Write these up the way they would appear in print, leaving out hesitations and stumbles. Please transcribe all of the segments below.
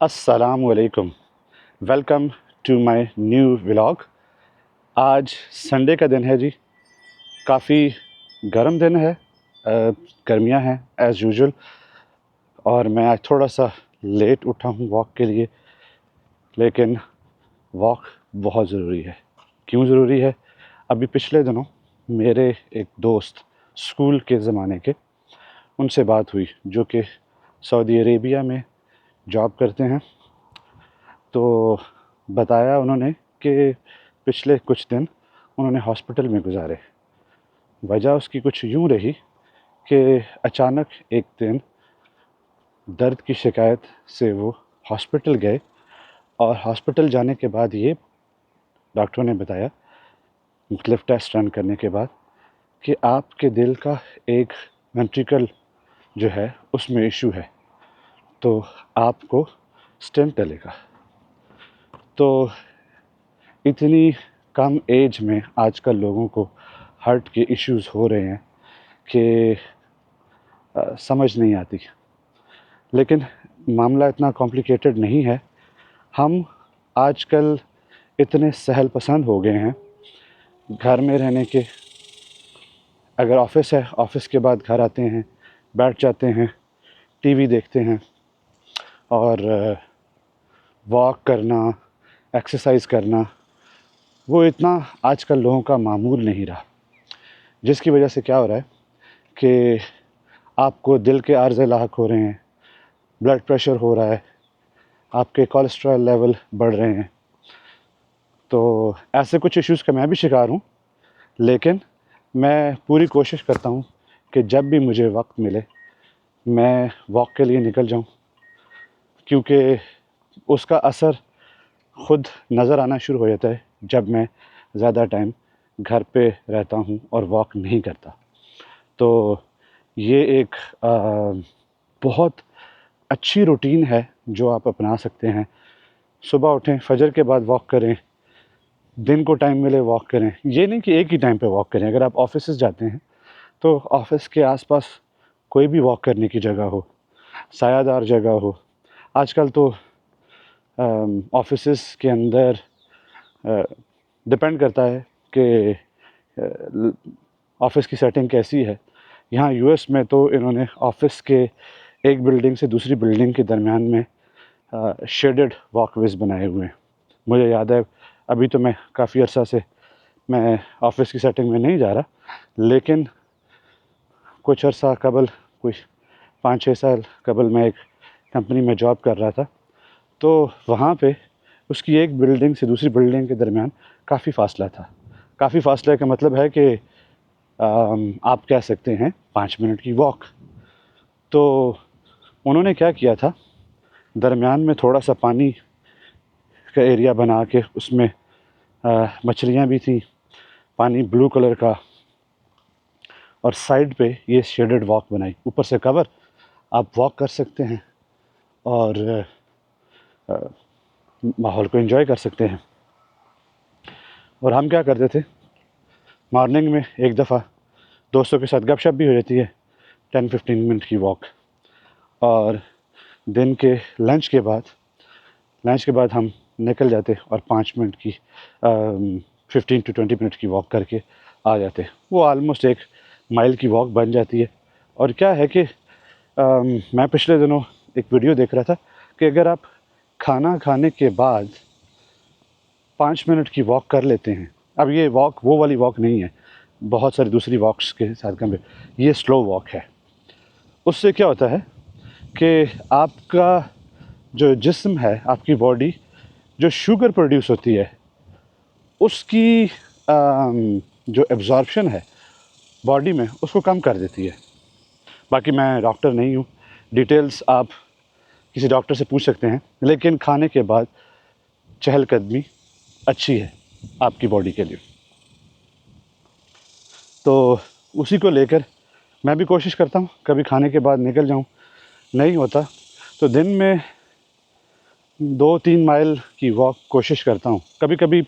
السلام علیکم، welcome to my new vlog. آج سنڈے کا دن ہے جی، کافی گرم دن ہے، گرمیاں ہیں ایز یوزول، اور میں آج تھوڑا سا لیٹ اٹھا ہوں واک کے لیے، لیکن واک بہت ضروری ہے۔ کیوں ضروری ہے؟ ابھی پچھلے دنوں میرے ایک دوست اسکول کے زمانے کے، ان سے بات ہوئی جو کہ سعودی عربیہ میں جاب کرتے ہیں، تو بتایا انہوں نے کہ پچھلے کچھ دن انہوں نے ہاسپٹل میں گزارے۔ وجہ اس کی کچھ یوں رہی کہ اچانک ایک دن درد کی شکایت سے وہ ہاسپٹل گئے، اور ہاسپٹل جانے کے بعد یہ ڈاکٹروں نے بتایا مختلف ٹیسٹ رن کرنے کے بعد کہ آپ کے دل کا ایک وینٹریکل جو ہے اس میں ایشو ہے، تو آپ کو اسٹینٹ ڈلے گا۔ تو اتنی کم ایج میں آج کل لوگوں کو ہارٹ کے ایشوز ہو رہے ہیں کہ سمجھ نہیں آتی، لیکن معاملہ اتنا کمپلیکیٹڈ نہیں ہے۔ ہم آج کل اتنے سہل پسند ہو گئے ہیں گھر میں رہنے کے، اگر آفس ہے آفس کے بعد گھر آتے ہیں، بیٹھ جاتے ہیں، ٹی وی دیکھتے ہیں، اور واک کرنا، ایکسرسائز کرنا وہ اتنا آج کل لوگوں کا معمول نہیں رہا، جس کی وجہ سے کیا ہو رہا ہے کہ آپ کو دل کے عارضے لاحق ہو رہے ہیں، بلڈ پریشر ہو رہا ہے، آپ کے کولیسٹرول لیول بڑھ رہے ہیں۔ تو ایسے کچھ ایشوز کا میں بھی شکار ہوں، لیکن میں پوری کوشش کرتا ہوں کہ جب بھی مجھے وقت ملے میں واک کے لیے نکل جاؤں، کیونکہ اس کا اثر خود نظر آنا شروع ہو جاتا ہے جب میں زیادہ ٹائم گھر پہ رہتا ہوں اور واک نہیں کرتا۔ تو یہ ایک بہت اچھی روٹین ہے جو آپ اپنا سکتے ہیں۔ صبح اٹھیں، فجر کے بعد واک کریں، دن کو ٹائم ملے واک کریں۔ یہ نہیں کہ ایک ہی ٹائم پہ واک کریں، اگر آپ آفیسز جاتے ہیں تو آفس کے آس پاس کوئی بھی واک کرنے کی جگہ ہو، سایہ دار جگہ ہو۔ آج کل تو آفیسز کے اندر ڈپینڈ کرتا ہے کہ آفس کی سیٹنگ کیسی ہے۔ یہاں یو ایس میں تو انہوں نے آفس کے ایک بلڈنگ سے دوسری بلڈنگ کے درمیان میں شیڈڈ واک ویز بنائے ہوئے ہیں۔ مجھے یاد ہے ابھی تو میں کافی عرصہ سے میں آفس کی سیٹنگ میں نہیں جا رہا، لیکن کچھ عرصہ قبل، کچھ 5-6 سال قبل میں ایک کمپنی میں جاب کر رہا تھا، تو وہاں پہ اس کی ایک بلڈنگ سے دوسری بلڈنگ کے درمیان کافی فاصلہ تھا۔ کافی فاصلہ کا مطلب ہے کہ آپ کہہ سکتے ہیں 5 منٹ کی واک۔ تو انہوں نے کیا کیا تھا، درمیان میں تھوڑا سا پانی کا ایریا بنا کے اس میں مچھلیاں بھی تھیں، پانی بلو کلر کا، اور سائڈ پہ یہ شیڈڈ واک بنائی، اوپر سے کور، آپ واک کر سکتے ہیں اور ماحول کو انجوائے کر سکتے ہیں۔ اور ہم کیا کرتے تھے، مارننگ میں ایک دفعہ دوستوں کے ساتھ گپ شپ بھی ہو جاتی ہے، 10-15 منٹ کی واک، اور دن کے لنچ کے بعد ہم نکل جاتے اور 5 منٹ کی 15-20 منٹ کی واک کر کے آ جاتے۔ وہ آلموسٹ 1 مائل کی واک بن جاتی ہے۔ اور کیا ہے کہ میں پچھلے دنوں ایک ویڈیو دیکھ رہا تھا کہ اگر آپ کھانا کھانے کے بعد 5 منٹ کی واک کر لیتے ہیں، اب یہ واک وہ والی واک نہیں ہے، بہت ساری دوسری واکس کے ساتھ کمپیئر، یہ سلو واک ہے۔ اس سے کیا ہوتا ہے کہ آپ کا جو جسم ہے، آپ کی باڈی جو شوگر پروڈیوس ہوتی ہے، اس کی جو ایبزارپشن ہے باڈی میں، اس کو کم کر دیتی ہے۔ باقی میں ڈاکٹر نہیں ہوں، ڈیٹیلز آپ کسی ڈاکٹر سے پوچھ سکتے ہیں، لیکن کھانے کے بعد چہل قدمی اچھی ہے آپ کی باڈی کے لیے۔ تو اسی کو لے کر میں بھی کوشش کرتا ہوں کبھی کھانے کے بعد نکل جاؤں، نہیں ہوتا تو دن میں 2-3 مائل کی واک کوشش کرتا ہوں۔ کبھی کبھی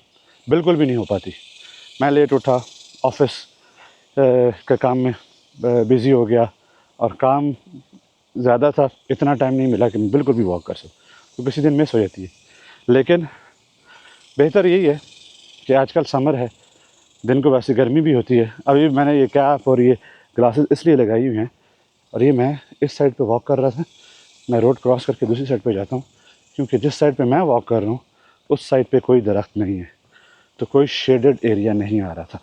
بالکل بھی نہیں ہو پاتی، میں لیٹ اٹھا، آفس کا کام میں بزی ہو گیا، اور کام زیادہ تھا، اتنا ٹائم نہیں ملا کہ میں بالکل بھی واک کر سکوں۔ تو کسی دن مس ہو جاتی ہے، لیکن بہتر یہی ہے کہ آج کل سمر ہے، دن کو ویسے گرمی بھی ہوتی ہے. ابھی میں نے یہ کیپ اور یہ گلاسز اس لیے لگائی ہوئی ہیں، اور یہ میں اس سائڈ پہ واک کر رہا تھا. میں روڈ کراس کر کے دوسری سائڈ پہ جاتا ہوں، کیونکہ جس سائڈ پہ میں واک کر رہا ہوں اس سائڈ پہ کوئی درخت نہیں ہے، تو کوئی شیڈڈ ایریا نہیں آ رہا تھا.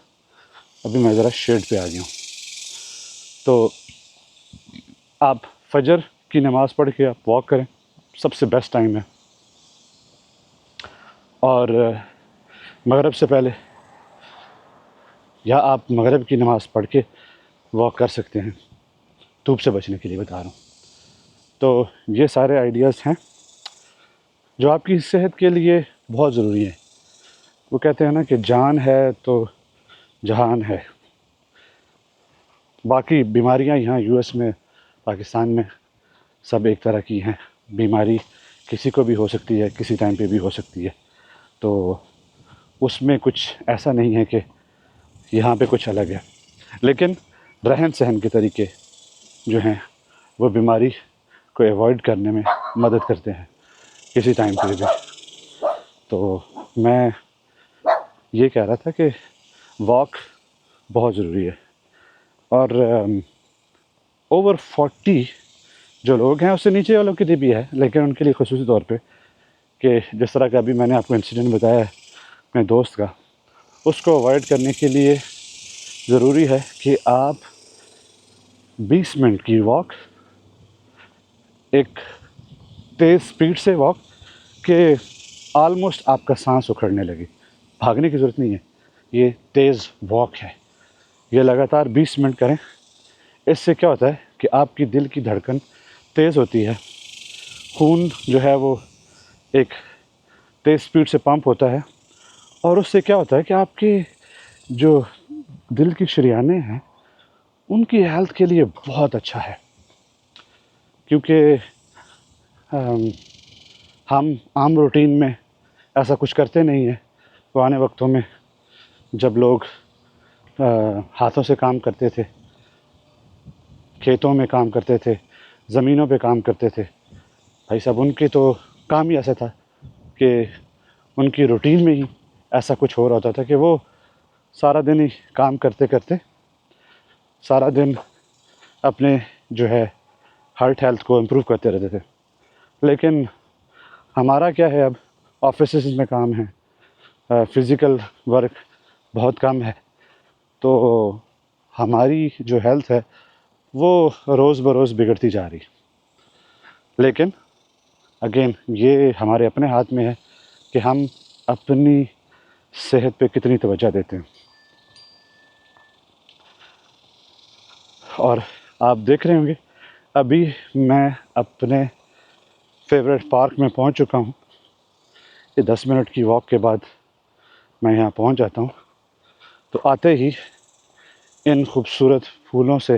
ابھی میں ذرا شیڈ پہ آ گیا ہوں. تو آپ فجر کی نماز پڑھ کے آپ واک کریں، سب سے بیسٹ ٹائم ہے. اور مغرب سے پہلے، یا آپ مغرب کی نماز پڑھ کے واک کر سکتے ہیں، دھوپ سے بچنے کے لیے بتا رہا ہوں. تو یہ سارے آئیڈیاز ہیں جو آپ کی صحت کے لیے بہت ضروری ہیں. وہ کہتے ہیں نا کہ جان ہے تو جہان ہے. باقی بیماریاں یہاں یو ایس میں، پاکستان میں سب ایک طرح کی ہیں. بیماری کسی کو بھی ہو سکتی ہے، کسی ٹائم پہ بھی ہو سکتی ہے. تو اس میں کچھ ایسا نہیں ہے کہ یہاں پہ کچھ الگ ہے، لیکن رہن سہن کے طریقے جو ہیں وہ بیماری کو ایوائڈ کرنے میں مدد کرتے ہیں کسی ٹائم پہ بھی. تو میں یہ کہہ رہا تھا کہ واک بہت ضروری ہے. اور اوور 40 جو لوگ ہیں، اس سے نیچے والوں کے لیے بھی ہے، لیکن ان کے لیے خصوصی طور پہ کہ جس طرح کا ابھی میں نے آپ کو انسیڈنٹ بتایا ہے اپنے دوست کا، اس کو اوائڈ کرنے کے لیے ضروری ہے کہ آپ 20 منٹ کی واک، ایک تیز سپیڈ سے واک کہ آلموسٹ آپ کا سانس اکھڑنے لگے. بھاگنے کی ضرورت نہیں ہے، یہ تیز واک ہے. یہ لگاتار 20 منٹ کریں. اس سے کیا ہوتا ہے کہ آپ کی دل کی دھڑکن تیز ہوتی ہے، خون جو ہے وہ ایک تیز سپیڈ سے پمپ ہوتا ہے، اور اس سے کیا ہوتا ہے کہ آپ کے جو دل کی شریانیں ہیں ان کی ہیلتھ کے لیے بہت اچھا ہے. کیونکہ ہم عام روٹین میں ایسا کچھ کرتے نہیں ہیں. پرانے وقتوں میں جب لوگ ہاتھوں سے کام کرتے تھے، کھیتوں میں کام کرتے تھے، زمینوں پہ کام کرتے تھے، بھائی صاحب ان کے تو کام ہی ایسا تھا کہ ان کی روٹین میں ہی ایسا کچھ ہو رہا ہوتا تھا کہ وہ سارا دن ہی کام کرتے کرتے سارا دن اپنے جو ہے ہیلتھ کو امپروو کرتے رہتے تھے. لیکن ہمارا کیا ہے، اب آفیسز میں کام ہے، فزیکل ورک بہت کم ہے، تو ہماری جو ہیلتھ ہے وہ روز بروز بگڑتی جا رہی. لیکن اگین یہ ہمارے اپنے ہاتھ میں ہے کہ ہم اپنی صحت پہ کتنی توجہ دیتے ہیں. اور آپ دیکھ رہے ہوں گے ابھی میں اپنے فیوریٹ پارک میں پہنچ چکا ہوں. یہ 10 منٹ کی واک کے بعد میں یہاں پہنچ جاتا ہوں. تو آتے ہی ان خوبصورت پھولوں سے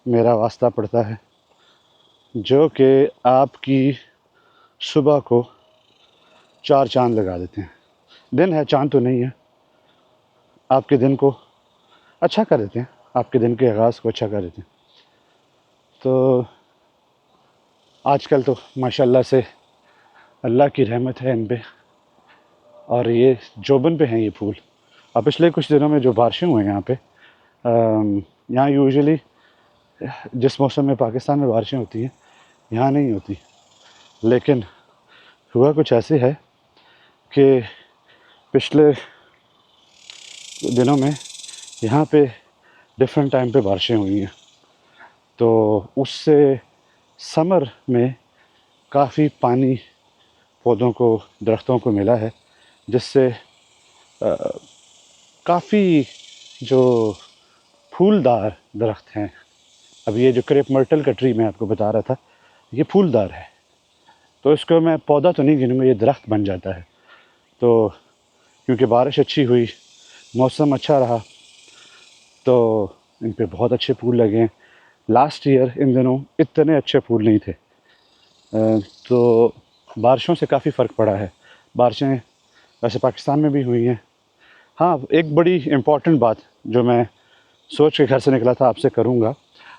میرا واسطہ پڑتا ہے، جو کہ آپ کی صبح کو 4 چاند لگا دیتے ہیں. دن ہے، چاند تو نہیں ہے. آپ کے دن کو اچھا کر دیتے ہیں، آپ کے دن کے آغاز کو اچھا کر دیتے ہیں. تو آج کل تو ماشاءاللہ سے اللہ کی رحمت ہے ان پہ، اور یہ جوبن پہ ہیں یہ پھول. اور پچھلے کچھ دنوں میں جو بارشیں ہوئے ہیں یہاں پہ، یہاں یوزلی جس موسم میں پاکستان میں بارشیں ہوتی ہیں یہاں نہیں ہوتی، لیکن ہوا کچھ ایسے ہے کہ پچھلے دنوں میں یہاں پہ ڈفرینٹ ٹائم پہ بارشیں ہوئی ہیں. تو اس سے سمر میں کافی پانی پودوں کو، درختوں کو ملا ہے، جس سے کافی جو پھولدار درخت ہیں. اب یہ جو کریپ مرٹل کا ٹری میں آپ کو بتا رہا تھا، یہ پھولدار ہے، تو اس کو میں پودا تو نہیں گنوں گا، یہ درخت بن جاتا ہے. تو کیونکہ بارش اچھی ہوئی، موسم اچھا رہا، تو ان پہ بہت اچھے پھول لگے ہیں. لاسٹ ایئر ان دنوں اتنے اچھے پھول نہیں تھے. تو بارشوں سے کافی فرق پڑا ہے. بارشیں ویسے پاکستان میں بھی ہوئی ہیں. ہاں، ایک بڑی امپورٹنٹ بات جو میں سوچ کے گھر سے نکلا تھا آپ سے کروں گا،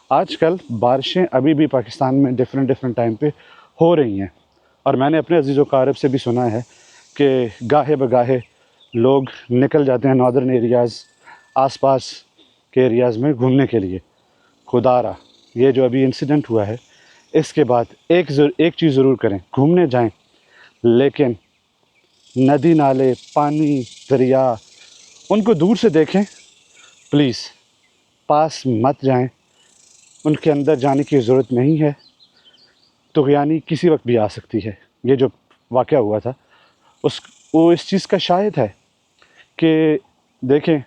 آج کل بارشیں ابھی بھی پاکستان میں ڈفرینٹ ٹائم پہ ہو رہی ہیں. اور میں نے اپنے عزیز و اقارب سے بھی سنا ہے کہ گاہے بگاہے لوگ نکل جاتے ہیں ناردرن ایریاز، آس پاس کے ایریاز میں گھومنے کے لیے. خدا را یہ جو ابھی انسیڈنٹ ہوا ہے اس کے بعد ایک چیز ضرور کریں، گھومنے جائیں لیکن ندی نالے، پانی، دریا ان کو دور سے دیکھیں پلیز، پاس مت جائیں. ان کے اندر جانے کی ضرورت نہیں ہے. طغیانی کسی وقت بھی آ سکتی ہے. یہ جو واقعہ ہوا تھا وہ اس چیز کا شاہد ہے کہ دیکھیں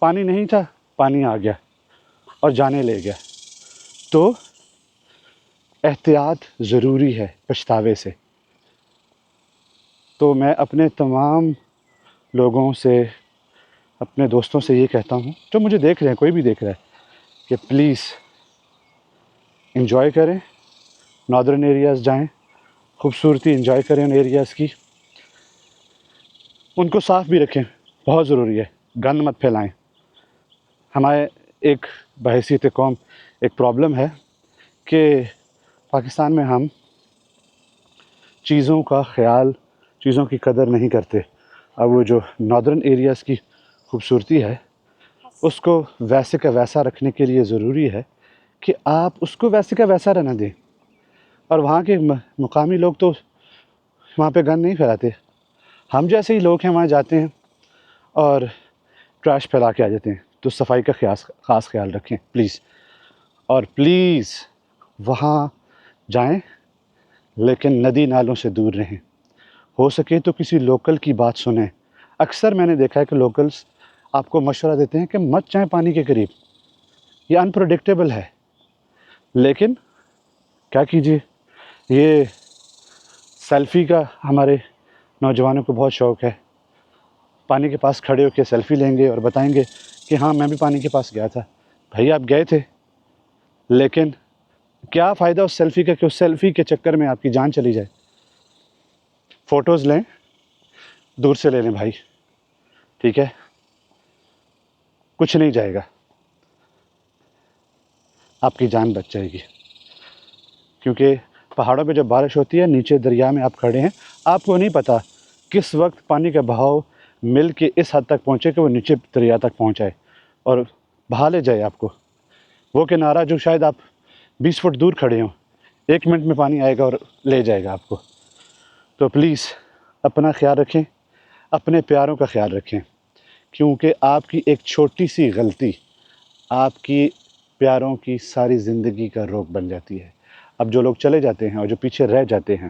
پانی نہیں تھا، پانی آ گیا اور جانے لے گیا. تو احتیاط ضروری ہے پچھتاوے سے. تو میں اپنے تمام لوگوں سے، اپنے دوستوں سے یہ کہتا ہوں جو مجھے دیکھ رہے ہیں، کوئی بھی دیکھ رہا ہے، کہ پلیز انجوائے کریں، ناردرن ایریاز جائیں، خوبصورتی انجوائے کریں ان ایریاز کی. ان کو صاف بھی رکھیں، بہت ضروری ہے. گند مت پھیلائیں. ہمارے ایک بحیثیت قوم ایک پرابلم ہے کہ پاکستان میں ہم چیزوں کا خیال، چیزوں کی قدر نہیں کرتے. اب وہ جو ناردرن ایریاز کی خوبصورتی ہے اس کو ویسے کا ویسا رکھنے کے لیے ضروری ہے کہ آپ اس کو ویسے کا ویسا رہنا دیں. اور وہاں کے مقامی لوگ تو وہاں پہ گند نہیں پھیلاتے. ہم جیسے ہی لوگ ہیں وہاں جاتے ہیں اور ٹریش پھیلا کے آ جاتے ہیں. تو صفائی کا خاص خیال رکھیں پلیز. اور پلیز وہاں جائیں لیکن ندی نالوں سے دور رہیں. ہو سکے تو کسی لوکل کی بات سنیں. اکثر میں نے دیکھا ہے کہ لوکلز آپ کو مشورہ دیتے ہیں کہ مت جائیں پانی کے قریب، یہ انپریڈکٹیبل ہے. لیکن کیا کیجیے، یہ سیلفی کا ہمارے نوجوانوں کو بہت شوق ہے. پانی کے پاس کھڑے ہو کے سیلفی لیں گے اور بتائیں گے کہ ہاں میں بھی پانی کے پاس گیا تھا. بھائی آپ گئے تھے لیکن کیا فائدہ اس سیلفی کا کہ اس سیلفی کے چکر میں آپ کی جان چلی جائے. فوٹوز لیں، دور سے لے لیں بھائی، ٹھیک ہے، کچھ نہیں جائے گا، آپ کی جان بچ جائے گی. کیونکہ پہاڑوں پہ جب بارش ہوتی ہے، نیچے دریا میں آپ کھڑے ہیں، آپ کو نہیں پتہ کس وقت پانی کا بہاؤ مل کے اس حد تک پہنچے کہ وہ نیچے دریا تک پہنچائے اور بہا لے جائے آپ کو. وہ کنارہ جو شاید آپ 20 فٹ دور کھڑے ہوں، 1 منٹ میں پانی آئے گا اور لے جائے گا آپ کو. تو پلیز اپنا خیال رکھیں، اپنے پیاروں کا خیال رکھیں. کیونکہ آپ کی ایک چھوٹی سی غلطی آپ کی پیاروں کی ساری زندگی کا روک بن جاتی ہے. اب جو لوگ چلے جاتے ہیں اور جو پیچھے رہ جاتے ہیں،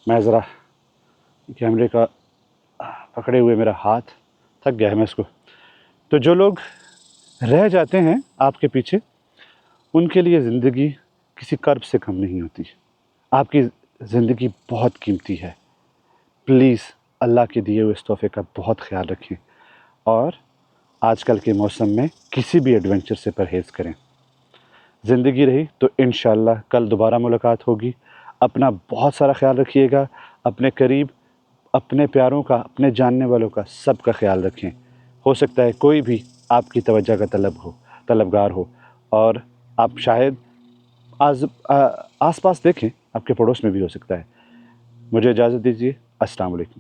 میں ذرا کیمرے کا پکڑے ہوئے میرا ہاتھ تھک گیا ہے میں اس کو. تو جو لوگ رہ جاتے ہیں آپ کے پیچھے، ان کے لیے زندگی کسی کرب سے کم نہیں ہوتی. آپ کی زندگی بہت قیمتی ہے. پلیز اللہ کے دیے ہوئے اس تحفے کا بہت خیال رکھیں اور آج کل کے موسم میں کسی بھی ایڈونچر سے پرہیز کریں. زندگی رہی تو انشاءاللہ کل دوبارہ ملاقات ہوگی. اپنا بہت سارا خیال رکھیے گا. اپنے قریب، اپنے پیاروں کا، اپنے جاننے والوں کا، سب کا خیال رکھیں. ہو سکتا ہے کوئی بھی آپ کی توجہ کا طلبگار ہو اور آپ شاید آس پاس دیکھیں، آپ کے پڑوس میں بھی ہو سکتا ہے. مجھے اجازت دیجیے. السلام علیکم.